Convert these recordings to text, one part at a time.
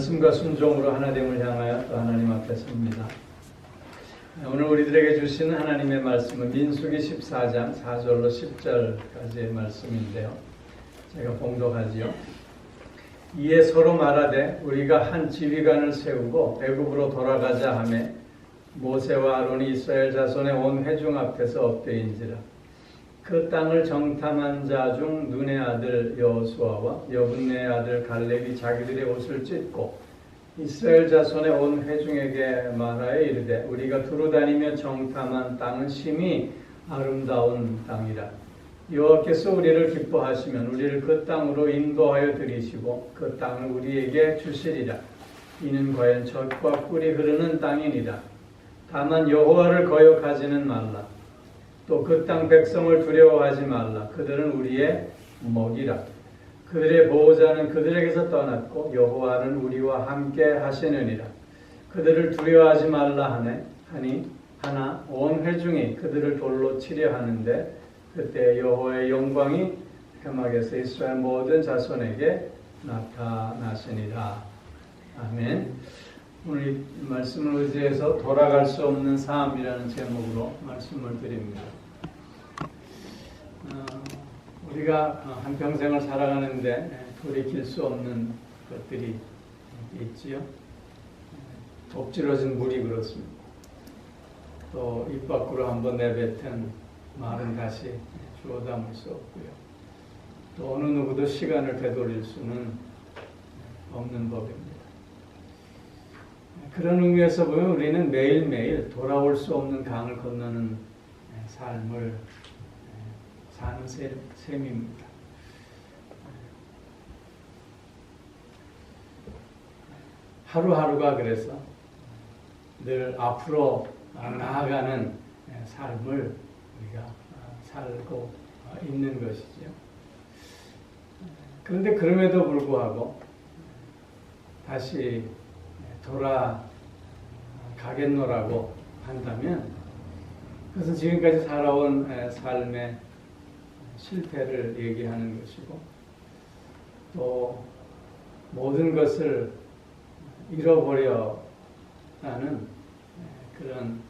말씀과 순종으로 하나님을 향하여 또 하나님 앞에 섭니다. 오늘 우리들에게 주시는 하나님의 말씀은 민수기 14장 4절로 10절까지의 말씀인데요. 제가 봉독하지요. 이에 서로 말하되 우리가 한 지휘관을 세우고 애굽으로 돌아가자 하매 모세와 아론이 이스라엘 자손의 온 회중 앞에서 엎드린지라. 그 땅을 정탐한 자 중 눈의 아들 여호수아와 여분네의 아들 갈렙이 자기들의 옷을 찢고 이스라엘 자손의 온 회중에게 말하여 이르되 우리가 두루 다니며 정탐한 땅은 심히 아름다운 땅이라. 여호와께서 우리를 기뻐하시면 우리를 그 땅으로 인도하여 들이시고 그 땅을 우리에게 주시리라. 이는 과연 젖과 꿀이 흐르는 땅이니라. 다만 여호와를 거역하지는 말라. 또 그 땅 백성을 두려워하지 말라. 그들은 우리의 먹이라. 그들의 보호자는 그들에게서 떠났고 여호와는 우리와 함께 하시느니라. 그들을 두려워하지 말라 하니 하나 온 회중이 그들을 돌로 치려 하는데 그때 여호와의 영광이 회막에서 이스라엘 모든 자손에게 나타나시니라. 아멘. 오늘 이 말씀을 의지해서 돌아갈 수 없는 삶이라는 제목으로 말씀을 드립니다. 우리가 한평생을 살아가는데 돌이킬 수 없는 것들이 있지요. 엎질러진 물이 그렇습니다. 또 입 밖으로 한번 내뱉은 말은 다시 주워 담을 수 없고요. 또 어느 누구도 시간을 되돌릴 수는 없는 법입니다. 그런 의미에서 보면 우리는 매일매일 돌아올 수 없는 강을 건너는 삶을 사는 셈입니다. 하루하루가 그래서 늘 앞으로 나아가는 삶을 우리가 살고 있는 것이죠. 그런데 그럼에도 불구하고 다시 돌아가겠노라고 한다면 그것은 지금까지 살아온 삶의 실패를 얘기하는 것이고 또 모든 것을 잃어버려라는 그런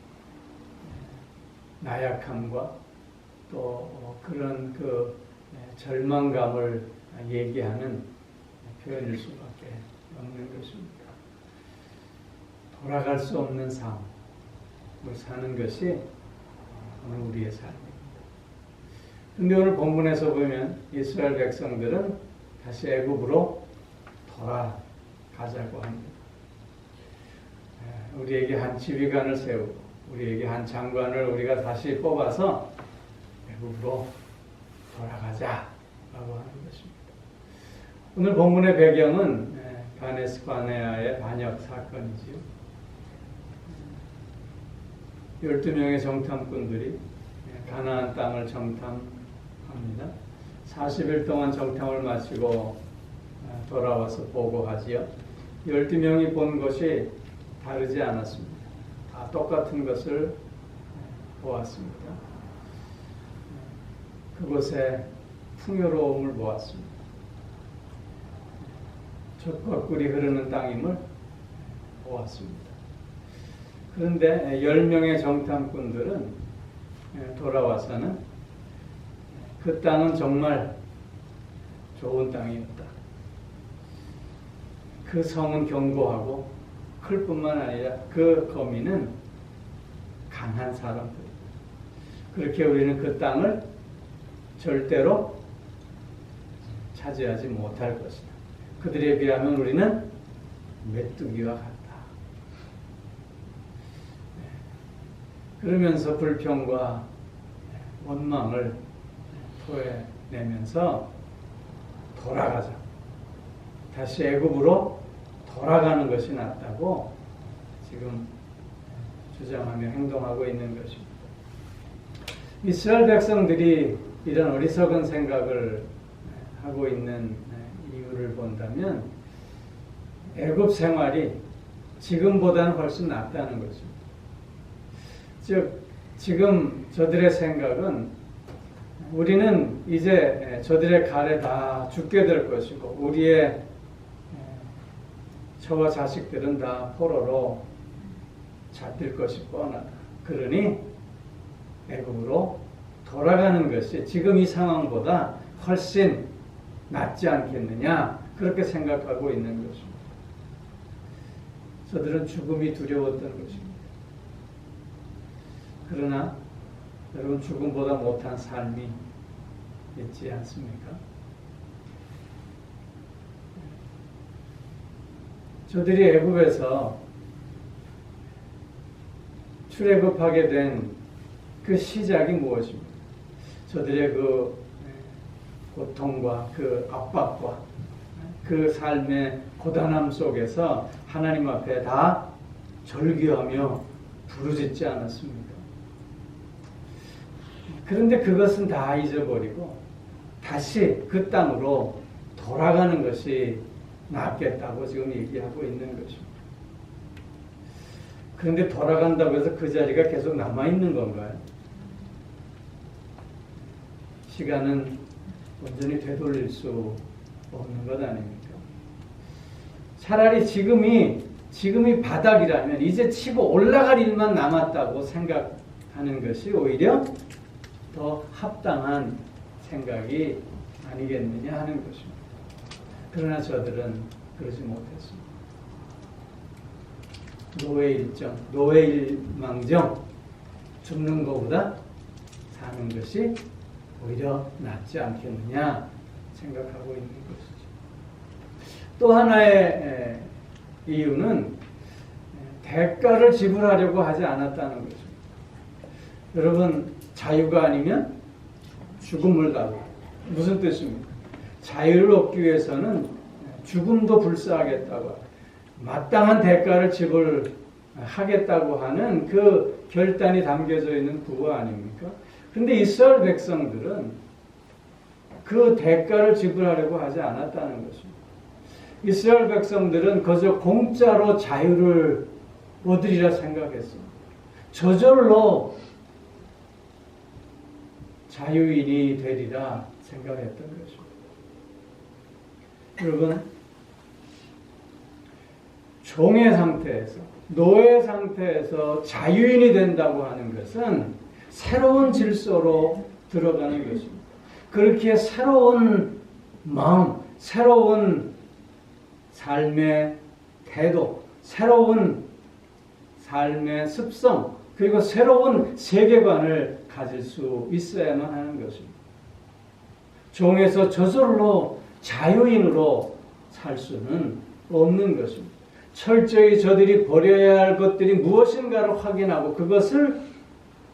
나약함과 또 그런 그 절망감을 얘기하는 표현일 수밖에 없는 것입니다. 돌아갈 수 없는 삶을 사는 것이 오늘 우리의 삶입니다. 그런데 오늘 본문에서 보면 이스라엘 백성들은 다시 애굽으로 돌아가자고 합니다. 우리에게 한 지휘관을 세우고 우리에게 한 장관을 우리가 다시 뽑아서 애굽으로 돌아가자라고 하는 것입니다. 오늘 본문의 배경은 가데스 바네아의 반역 사건이지요. 12명의 정탐꾼들이 가나안 땅을 정탐합니다. 40일 동안 정탐을 마치고 돌아와서 보고하지요. 12명이 본 것이 다르지 않았습니다. 다 똑같은 것을 보았습니다. 그곳에 풍요로움을 보았습니다. 젖과 꿀이 흐르는 땅임을 보았습니다. 그런데 10명의 정탐꾼들은 돌아와서는 그 땅은 정말 좋은 땅이었다. 그 성은 견고하고 클 뿐만 아니라 그 거민은 강한 사람들이다. 그렇게 우리는 그 땅을 절대로 차지하지 못할 것이다. 그들에 비하면 우리는 메뚜기와 같다. 그러면서 불평과 원망을 토해내면서 돌아가자. 다시 애굽으로 돌아가는 것이 낫다고 지금 주장하며 행동하고 있는 것입니다. 이스라엘 백성들이 이런 어리석은 생각을 하고 있는 이유를 본다면 애굽 생활이 지금보다는 훨씬 낫다는 것입니다. 즉 지금 저들의 생각은 우리는 이제 저들의 칼에 다 죽게 될 것이고 우리의 저와 자식들은 다 포로로 잡힐 것이 뻔하다. 그러니 애굽으로 돌아가는 것이 지금 이 상황보다 훨씬 낫지 않겠느냐, 그렇게 생각하고 있는 것입니다. 저들은 죽음이 두려웠던 것입니다. 그러나 여러분, 죽음보다 못한 삶이 있지 않습니까? 저들이 애굽에서 출애굽하게 된 그 시작이 무엇입니까? 저들의 그 고통과 그 압박과 그 삶의 고단함 속에서 하나님 앞에 다 절규하며 부르짖지 않았습니까? 그런데 그것은 다 잊어버리고 다시 그 땅으로 돌아가는 것이 낫겠다고 지금 얘기하고 있는 것입니다. 그런데 돌아간다고 해서 그 자리가 계속 남아있는 건가요? 시간은 온전히 되돌릴 수 없는 것 아닙니까? 차라리 지금이 바닥이라면 이제 치고 올라갈 일만 남았다고 생각하는 것이 오히려 더 합당한 생각이 아니겠느냐 하는 것입니다. 그러나 저들은 그러지 못했습니다. 노예일망정 죽는 것보다 사는 것이 오히려 낫지 않겠느냐 생각하고 있는 것이죠. 또 하나의 이유는 대가를 지불하려고 하지 않았다는 것입니다. 여러분, 자유가 아니면 죽음을 다루고, 무슨 뜻입니까? 자유를 얻기 위해서는 죽음도 불사하겠다고, 마땅한 대가를 지불하겠다고 하는 그 결단이 담겨져 있는 구호 아닙니까? 그런데 이스라엘 백성들은 그 대가를 지불하려고 하지 않았다는 것입니다. 이스라엘 백성들은 그저 공짜로 자유를 얻으리라 생각했습니다. 저절로 자유인이 되리라 생각했던 것입니다. 여러분, 종의 상태에서, 노예 상태에서 자유인이 된다고 하는 것은 새로운 질서로 들어가는 것입니다. 그렇게 새로운 마음, 새로운 삶의 태도, 새로운 삶의 습성, 그리고 새로운 세계관을 가질 수 있어야만 하는 것입니다. 종에서 저절로 자유인으로 살 수는 없는 것입니다. 철저히 저들이 버려야 할 것들이 무엇인가를 확인하고 그것을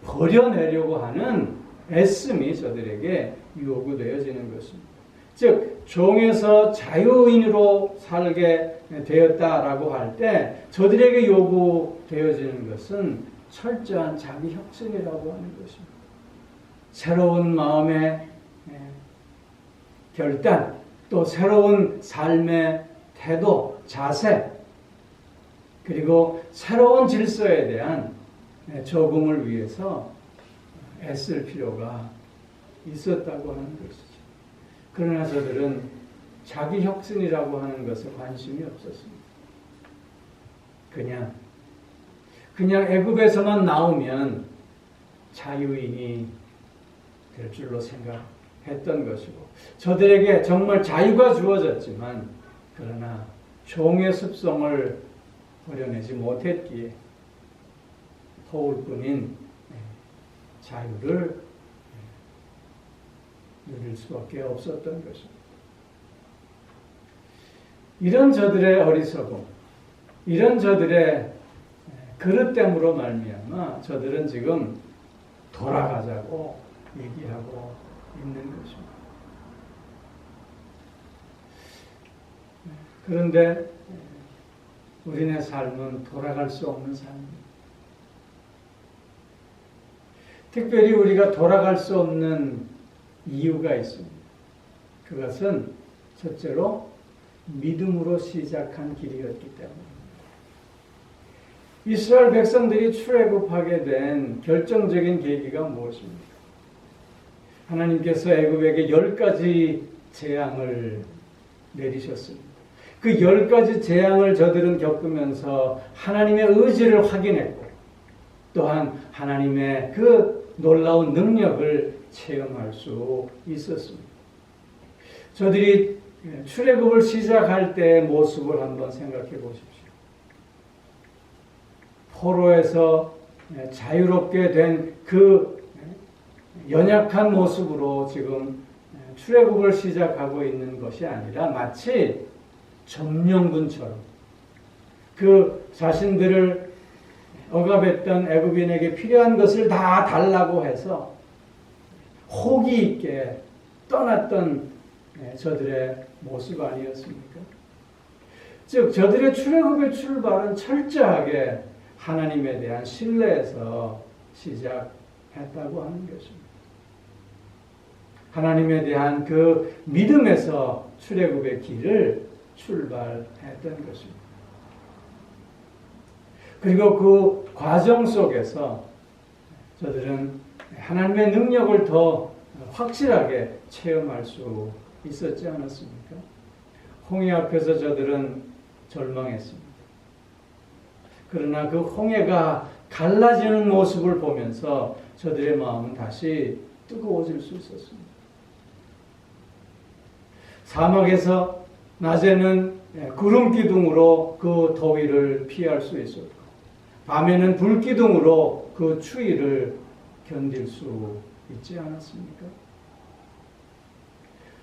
버려내려고 하는 애씀이 저들에게 요구되어지는 것입니다. 즉, 종에서 자유인으로 살게 되었다라고 할 때 저들에게 요구되어지는 것은 철저한 자기 혁신이라고 하는 것입니다. 새로운 마음의 결단, 또 새로운 삶의 태도, 자세, 그리고 새로운 질서에 대한 적응을 위해서 애쓸 필요가 있었다고 하는 것이죠. 그러나 저들은 자기 혁신이라고 하는 것에 관심이 없었습니다. 그냥 애굽에서만 나오면 자유인이 될 줄로 생각했던 것이고, 저들에게 정말 자유가 주어졌지만 그러나 종의 습성을 버려내지 못했기에 허울뿐인 자유를 누릴 수밖에 없었던 것입니다. 이런 저들의 어리석음, 이런 저들의 그릇됨으로 말미암아 저들은 지금 돌아가자고 얘기하고 있는 것입니다. 그런데 우리네 삶은 돌아갈 수 없는 삶입니다. 특별히 우리가 돌아갈 수 없는 이유가 있습니다. 그것은 첫째로 믿음으로 시작한 길이었기 때문입니다. 이스라엘 백성들이 출애굽하게 된 결정적인 계기가 무엇입니까? 하나님께서 애굽에게 10가지 재앙을 내리셨습니다. 그 10가지 재앙을 저들은 겪으면서 하나님의 의지를 확인했고 또한 하나님의 그 놀라운 능력을 체험할 수 있었습니다. 저들이 출애굽을 시작할 때의 모습을 한번 생각해 보십시오. 포로에서 자유롭게 된 그 연약한 모습으로 지금 출애굽을 시작하고 있는 것이 아니라 마치 점령군처럼 그 자신들을 억압했던 애굽인에게 필요한 것을 다 달라고 해서 호기 있게 떠났던 저들의 모습 아니었습니까? 즉 저들의 출애굽의 출발은 철저하게 하나님에 대한 신뢰에서 시작했다고 하는 것입니다. 하나님에 대한 그 믿음에서 출애굽의 길을 출발했던 것입니다. 그리고 그 과정 속에서 저들은 하나님의 능력을 더 확실하게 체험할 수 있었지 않았습니까? 홍해 앞에서 저들은 절망했습니다. 그러나 그 홍해가 갈라지는 모습을 보면서 저들의 마음은 다시 뜨거워질 수 있었습니다. 사막에서 낮에는 구름 기둥으로 그 더위를 피할 수 있었고 밤에는 불 기둥으로 그 추위를 견딜 수 있지 않았습니까?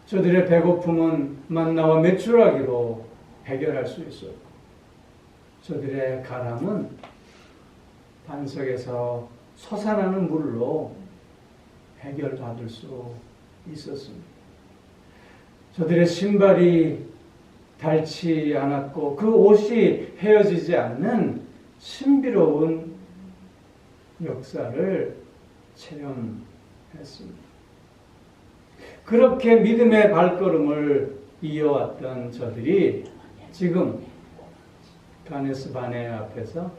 저들의 배고픔은 만나와 메추라기로 해결할 수 있었고 저들의 가람은 반석에서 솟아나는 물로 해결받을 수 있었습니다. 저들의 신발이 닳지 않았고 그 옷이 헤어지지 않는 신비로운 역사를 체험했습니다. 그렇게 믿음의 발걸음을 이어왔던 저들이 지금 가네스 바네아 앞에서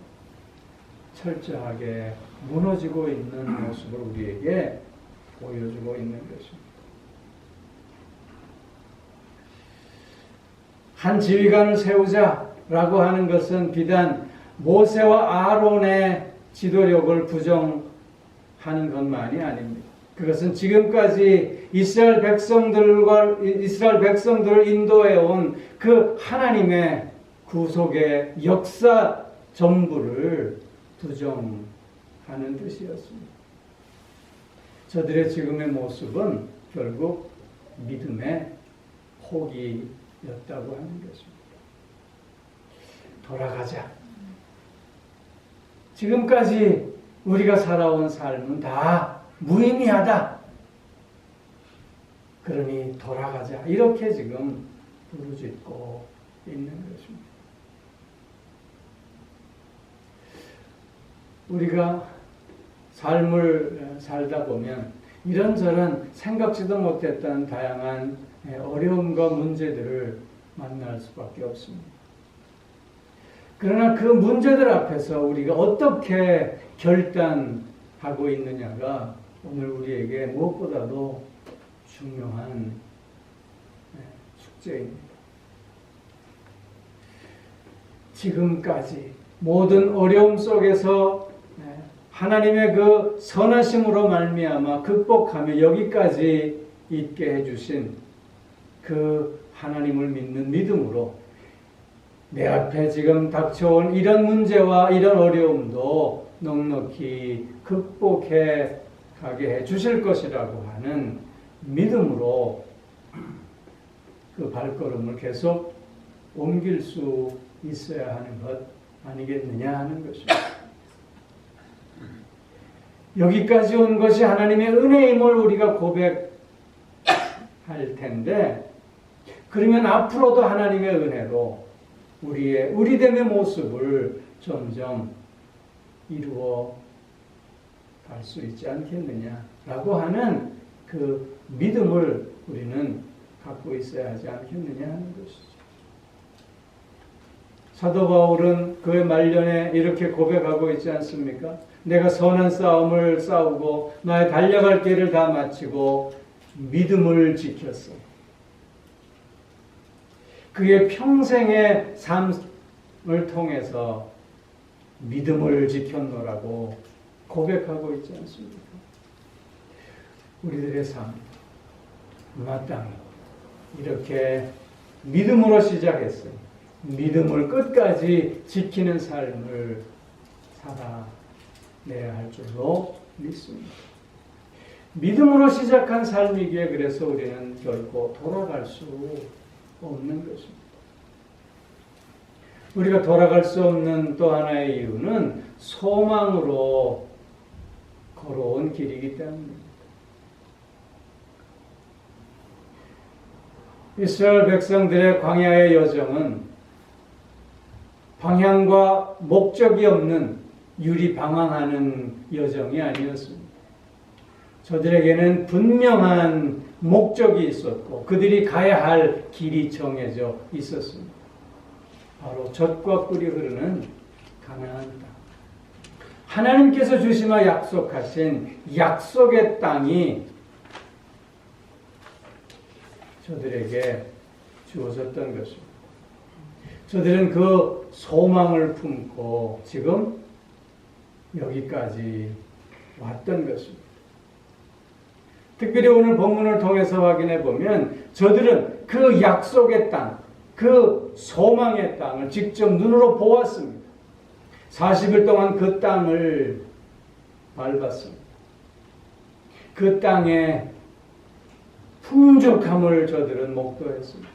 철저하게 무너지고 있는 모습을 우리에게 보여주고 있는 것입니다. 한 지휘관을 세우자라고 하는 것은 비단 모세와 아론의 지도력을 부정하는 것만이 아닙니다. 그것은 지금까지 이스라엘 백성들을 인도해온 그 하나님의 구속의 역사 전부를 부정하는 뜻이었습니다. 저들의 지금의 모습은 결국 믿음의 포기였다고 하는 것입니다. 돌아가자. 지금까지 우리가 살아온 삶은 다 무의미하다. 그러니 돌아가자. 이렇게 지금 부르짖고 있는 것입니다. 우리가 삶을 살다 보면 이런저런 생각지도 못했던 다양한 어려움과 문제들을 만날 수밖에 없습니다. 그러나 그 문제들 앞에서 우리가 어떻게 결단하고 있느냐가 오늘 우리에게 무엇보다도 중요한 숙제입니다. 지금까지 모든 어려움 속에서 하나님의 그 선하심으로 말미암아 극복하며 여기까지 있게 해주신 그 하나님을 믿는 믿음으로 내 앞에 지금 닥쳐온 이런 문제와 이런 어려움도 넉넉히 극복해 가게 해 주실 것이라고 하는 믿음으로 그 발걸음을 계속 옮길 수 있어야 하는 것 아니겠느냐 하는 것입니다. 여기까지 온 것이 하나님의 은혜임을 우리가 고백할 텐데 그러면 앞으로도 하나님의 은혜로 우리됨의 모습을 점점 이루어 갈 수 있지 않겠느냐라고 하는 그 믿음을 우리는 갖고 있어야 하지 않겠느냐 하는 것이죠. 사도 바울은 그의 말년에 이렇게 고백하고 있지 않습니까? 내가 선한 싸움을 싸우고 나의 달려갈 길을 다 마치고 믿음을 지켰어. 그의 평생의 삶을 통해서 믿음을 지켰노라고 고백하고 있지 않습니까? 우리들의 삶, 마땅히 이렇게 믿음으로 시작했어요. 믿음을 끝까지 지키는 삶을 살아내야 할 줄로 믿습니다. 믿음으로 시작한 삶이기에 그래서 우리는 결코 돌아갈 수 없는 것입니다. 우리가 돌아갈 수 없는 또 하나의 이유는 소망으로 걸어온 길이기 때문입니다. 이스라엘 백성들의 광야의 여정은 방향과 목적이 없는 유리방황하는 여정이 아니었습니다. 저들에게는 분명한 목적이 있었고 그들이 가야 할 길이 정해져 있었습니다. 바로 젖과 꿀이 흐르는 가나안 땅. 하나님께서 주시마 약속하신 약속의 땅이 저들에게 주어졌던 것입니다. 저들은 그 소망을 품고 지금 여기까지 왔던 것입니다. 특별히 오늘 본문을 통해서 확인해 보면 저들은 그 약속의 땅, 그 소망의 땅을 직접 눈으로 보았습니다. 40일 동안 그 땅을 밟았습니다. 그 땅의 풍족함을 저들은 목도했습니다.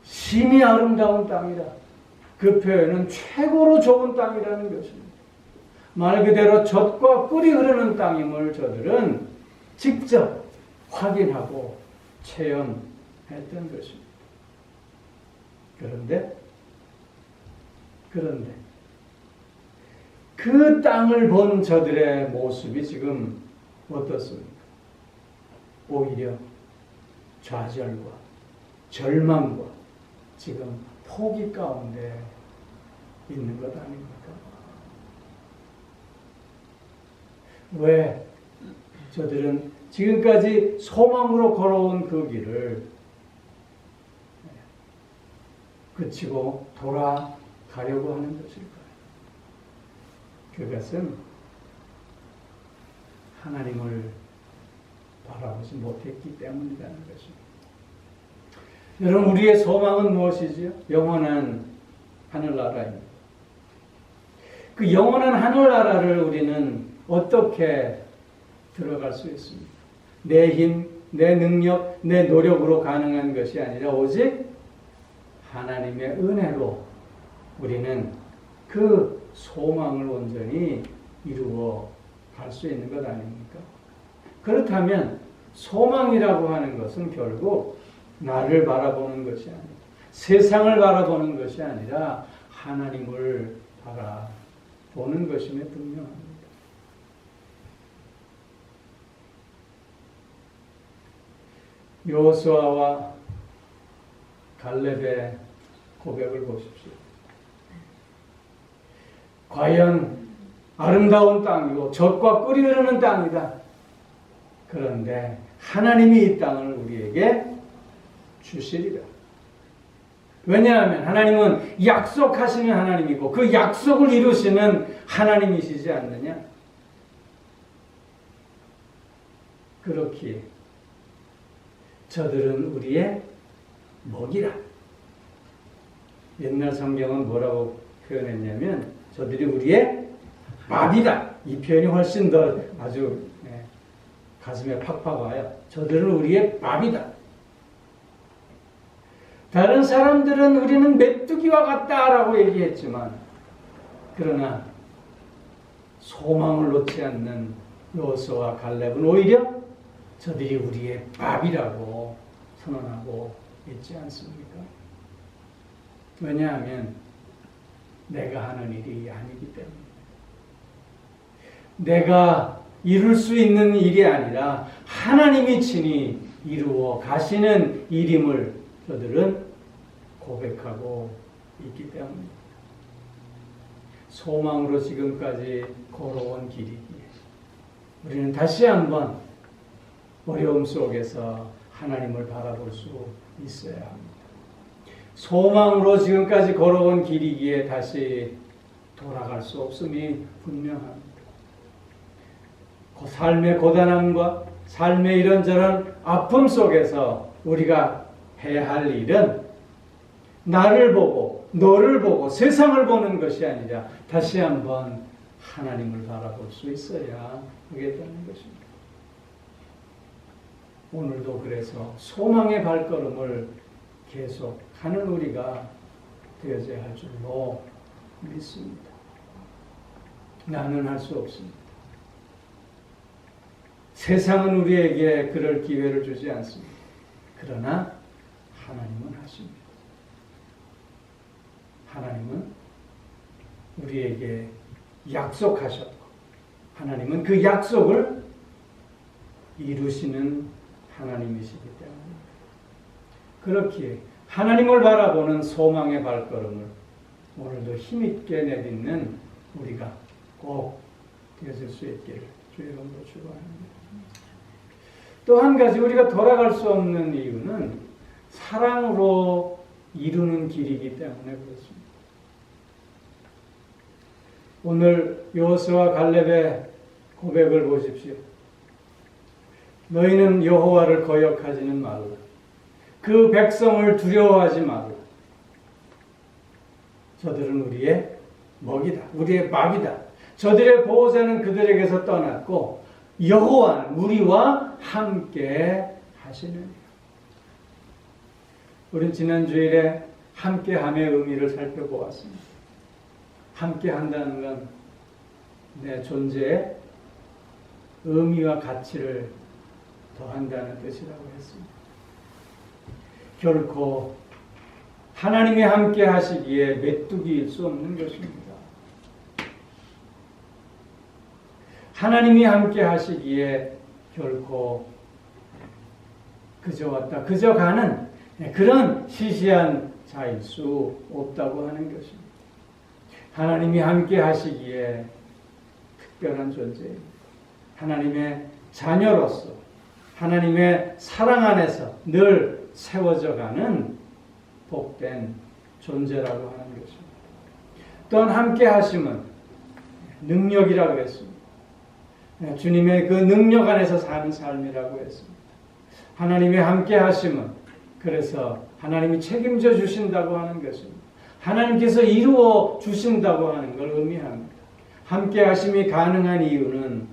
심히 아름다운 땅이라. 그 표현은 최고로 좋은 땅이라는 것입니다. 말 그대로 젖과 꿀이 흐르는 땅임을 저들은 직접 확인하고 체험했던 것입니다. 그런데 그 땅을 본 저들의 모습이 지금 어떻습니까? 오히려 좌절과 절망과 지금 포기 가운데 있는 것 아닙니까? 왜 저들은 지금까지 소망으로 걸어온 그 길을 그치고 돌아가려고 하는 것일까요? 그것은 하나님을 바라보지 못했기 때문이라는 것입니다. 여러분, 우리의 소망은 무엇이지요? 영원한 하늘나라입니다. 그 영원한 하늘나라를 우리는 어떻게 들어갈 수 있습니까? 내 힘, 내 능력, 내 노력으로 가능한 것이 아니라 오직 하나님의 은혜로 우리는 그 소망을 온전히 이루어 갈 수 있는 것 아닙니까? 그렇다면 소망이라고 하는 것은 결국 나를 바라보는 것이 아니라 세상을 바라보는 것이 아니라 하나님을 바라보는 것임에 분명합니다. 여호수아와 갈렙의 고백을 보십시오. 과연 아름다운 땅이고 젖과 꿀이 흐르는 땅이다. 그런데 하나님이 이 땅을 우리에게 주시리라. 왜냐하면 하나님은 약속하시는 하나님이고 그 약속을 이루시는 하나님이시지 않느냐? 그렇기에 저들은 우리의 먹이라. 옛날 성경은 뭐라고 표현했냐면 저들이 우리의 밥이다. 이 표현이 훨씬 더 아주 가슴에 팍팍 와요. 저들은 우리의 밥이다. 다른 사람들은 우리는 메뚜기와 같다라고 얘기했지만 그러나 소망을 놓지 않는 여호수아와 갈렙은 오히려 저들이 우리의 밥이라고 선언하고 있지 않습니까? 왜냐하면 내가 하는 일이 아니기 때문에 내가 이룰 수 있는 일이 아니라 하나님이 친히 이루어 가시는 일임을 저들은 고백하고 있기 때문입니다. 소망으로 지금까지 걸어온 길이기에 우리는 다시 한번 어려움 속에서 하나님을 바라볼 수 있어야 합니다. 소망으로 지금까지 걸어온 길이기에 다시 돌아갈 수 없음이 분명합니다. 삶의 고단함과 삶의 이런저런 아픔 속에서 우리가 해야 할 일은 나를 보고 너를 보고 세상을 보는 것이 아니라 다시 한번 하나님을 바라볼 수 있어야 하겠다는 것입니다. 오늘도 그래서 소망의 발걸음을 계속 하는 우리가 되어져야 할 줄로 믿습니다. 나는 할 수 없습니다. 세상은 우리에게 그럴 기회를 주지 않습니다. 그러나 하나님은 하십니다. 하나님은 우리에게 약속하셨고 하나님은 그 약속을 이루시는 하나님이시기 때문입니다. 그렇기에 하나님을 바라보는 소망의 발걸음을 오늘도 힘있게 내딛는 우리가 꼭 되어질 수 있기를 주의 이름으로 축원합니다. 또 한 가지 우리가 돌아갈 수 없는 이유는 사랑으로 이루는 길이기 때문에 그렇습니다. 오늘 여호수아와 갈렙의 고백을 보십시오. 너희는 여호와를 거역하지는 말라. 그 백성을 두려워하지 말라. 저들은 우리의 먹이다. 우리의 밥이다. 저들의 보호자는 그들에게서 떠났고 여호와는 우리와 함께 하시느니라. 우리는 지난 주일에 함께함의 의미를 살펴보았습니다. 함께한다는 건 내 존재의 의미와 가치를 더한다는 뜻이라고 했습니다. 결코 하나님이 함께 하시기에 메뚜기일 수 없는 것입니다. 하나님이 함께 하시기에 결코 그저 왔다 그저 가는 그런 시시한 자일 수 없다고 하는 것입니다. 하나님이 함께 하시기에 특별한 존재입니다. 하나님의 자녀로서 하나님의 사랑 안에서 늘 세워져 가는 복된 존재라고 하는 것입니다. 또한 함께 하심은 능력이라고 했습니다. 주님의 그 능력 안에서 사는 삶이라고 했습니다. 하나님의 함께 하심은 그래서 하나님이 책임져 주신다고 하는 것입니다. 하나님께서 이루어 주신다고 하는 걸 의미합니다. 함께 하심이 가능한 이유는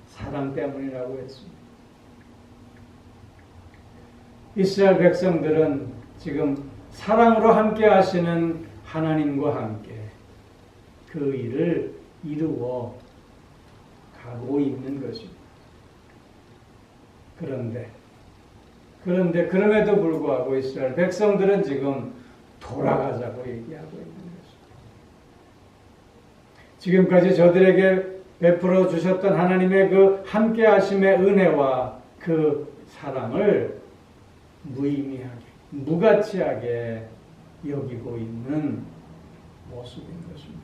사랑 때문이라고 했습니다. 이스라엘 백성들은 지금 사랑으로 함께 하시는 하나님과 함께 그 일을 이루어 가고 있는 것입니다. 그런데 그럼에도 불구하고 이스라엘 백성들은 지금 돌아가자고 얘기하고 있는 것입니다. 지금까지 저들에게 베풀어 주셨던 하나님의 그 함께 하심의 은혜와 그 사랑을 무의미하게, 무가치하게 여기고 있는 모습인 것입니다.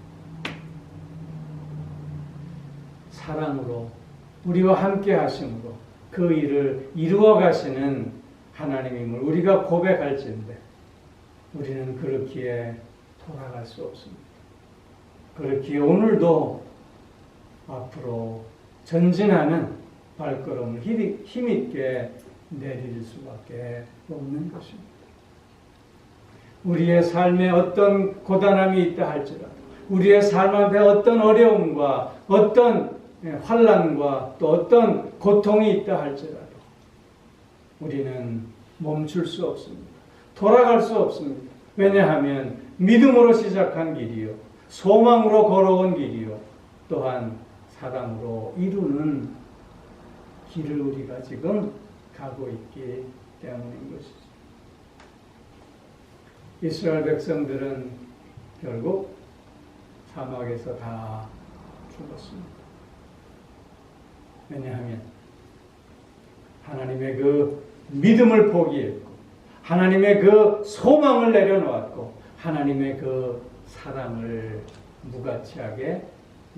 사랑으로 우리와 함께 하심으로 그 일을 이루어 가시는 하나님임을 우리가 고백할지인데 우리는 그렇기에 돌아갈 수 없습니다. 그렇기에 오늘도 앞으로 전진하는 발걸음을 힘있게 내릴 수밖에 없는 것입니다. 우리의 삶에 어떤 고단함이 있다 할지라도 우리의 삶 앞에 어떤 어려움과 어떤 환난과 또 어떤 고통이 있다 할지라도 우리는 멈출 수 없습니다. 돌아갈 수 없습니다. 왜냐하면 믿음으로 시작한 길이요 소망으로 걸어온 길이요 또한 사랑으로 이루는 길을 우리가 지금 가고 있기 때문인 것이죠. 이스라엘 백성들은 결국 사막에서 다 죽었습니다. 왜냐하면 하나님의 그 믿음을 포기했고 하나님의 그 소망을 내려놓았고 하나님의 그 사랑을 무가치하게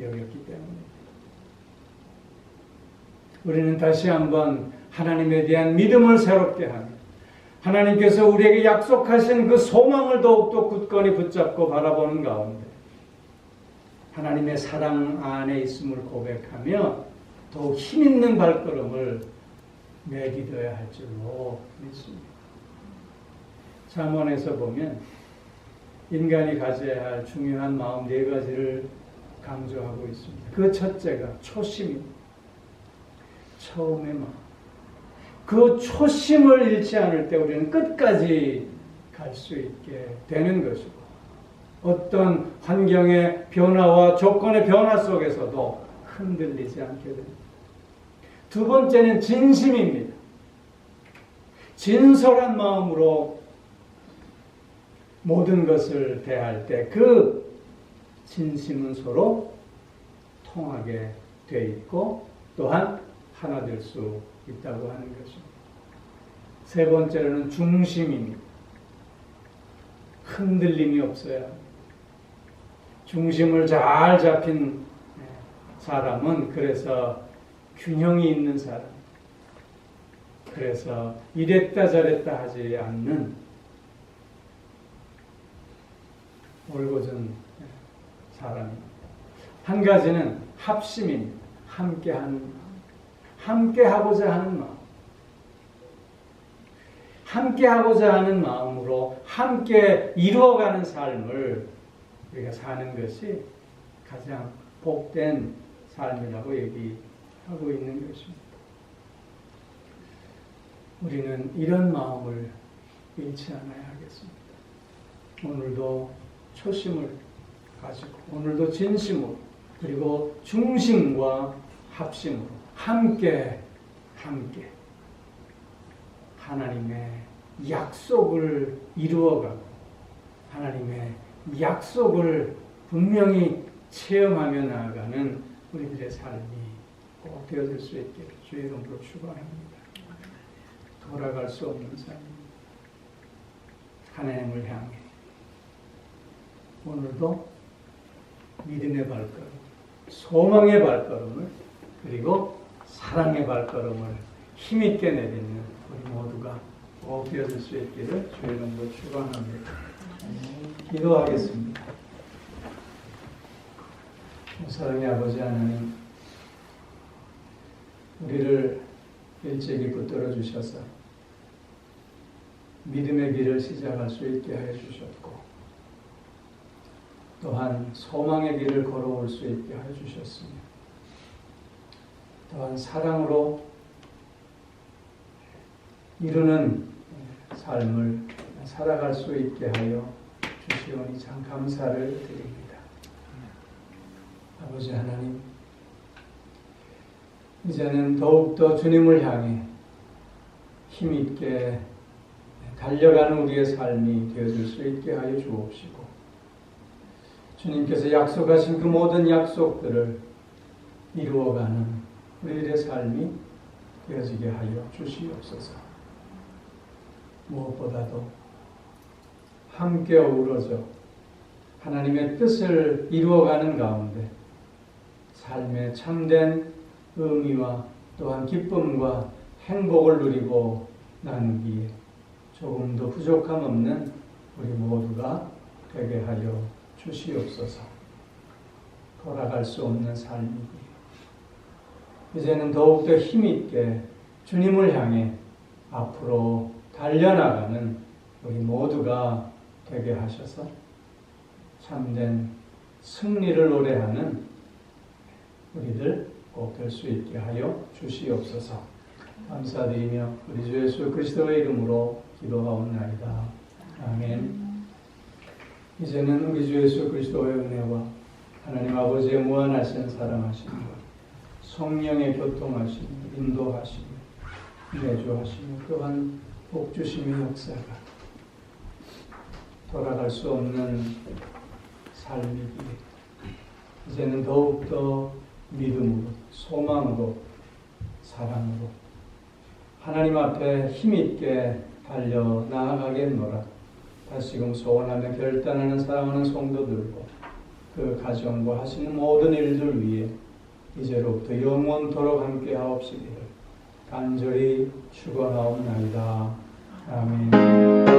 여겼기 때문입니다. 우리는 다시 한번 하나님에 대한 믿음을 새롭게 하며 하나님께서 우리에게 약속하신 그 소망을 더욱더 굳건히 붙잡고 바라보는 가운데 하나님의 사랑 안에 있음을 고백하며 더욱 힘있는 발걸음을 내디뎌야 할 줄로 믿습니다. 잠언에서 보면 인간이 가져야 할 중요한 마음 4가지를 강조하고 있습니다. 그 첫째가 초심입니다. 처음의 마음. 그 초심을 잃지 않을 때 우리는 끝까지 갈 수 있게 되는 것이고 어떤 환경의 변화와 조건의 변화 속에서도 흔들리지 않게 됩니다. 두 번째는 진심입니다. 진솔한 마음으로 모든 것을 대할 때 그 진심은 서로 통하게 돼 있고 또한 하나 될 수 있다고 하는 것입니다. 세 번째로는 중심입니다. 흔들림이 없어야 합니다. 중심을 잘 잡힌 사람은 그래서 균형이 있는 사람, 그래서 이랬다 저랬다 하지 않는 올곧은 사람입니다. 한 가지는 합심입니다. 함께하는 마음, 함께하고자 하는 마음, 함께하고자 하는 마음으로 함께 이루어가는 삶을 우리가 사는 것이 가장 복된 삶이라고 얘기하고 있는 것입니다. 우리는 이런 마음을 잃지 않아야 하겠습니다. 오늘도 초심을 가지고 오늘도 진심으로 그리고 중심과 합심으로 함께 하나님의 약속을 이루어가고 하나님의 약속을 분명히 체험하며 나아가는 우리들의 삶이 꼭 되어질 수 있기를 주의 이름으로 축원합니다. 돌아갈 수 없는 삶입니다. 하나님을 향해 오늘도 믿음의 발걸음, 소망의 발걸음을 그리고 사랑의 발걸음을 힘있게 내딛는 우리 모두가 꼭 되어질 수 있기를 주의 이름으로 축원합니다. 기도하겠습니다. 사랑의 아버지 하나님, 우리를 일찍이 붙들어 주셔서 믿음의 길을 시작할 수 있게 해 주셨고 또한 소망의 길을 걸어올 수 있게 해 주셨으며 또한 사랑으로 이루는 삶을 살아갈 수 있게 하여 주시오니 참 감사를 드립니다. 아버지 하나님, 이제는 더욱더 주님을 향해 힘있게 달려가는 우리의 삶이 되어줄 수 있게 하여 주옵시고 주님께서 약속하신 그 모든 약속들을 이루어가는 우리들의 삶이 되어지게 하여 주시옵소서. 무엇보다도 함께 어우러져 하나님의 뜻을 이루어가는 가운데 삶의 참된 의미와 또한 기쁨과 행복을 누리고 나누기에 조금도 부족함 없는 우리 모두가 되게 하여 주시옵소서. 돌아갈 수 없는 삶이기에 이제는 더욱더 힘있게 주님을 향해 앞으로 달려나가는 우리 모두가 되게 하셔서 참된 승리를 노래하는 우리들 꼭 될 수 있게 하여 주시옵소서. 감사드리며 우리 주 예수 그리스도의 이름으로 기도하옵나이다. 아멘. 이제는 우리 주 예수 그리스도의 은혜와 하나님 아버지의 무한하신 사랑하심과 성령의 교통하심, 인도하심, 내주하심, 또한 복주심의 역사가 돌아갈 수 없는 삶이기에 이제는 더욱더 믿음으로, 소망으로, 사랑으로 하나님 앞에 힘있게 달려 나아가겠노라. 다시금 소원하며 결단하는 사랑하는 성도들과 그 가정과 하시는 모든 일들 위해 이제로부터 영원토록 함께 하옵시기를 간절히 축원하옵나이다. 아멘.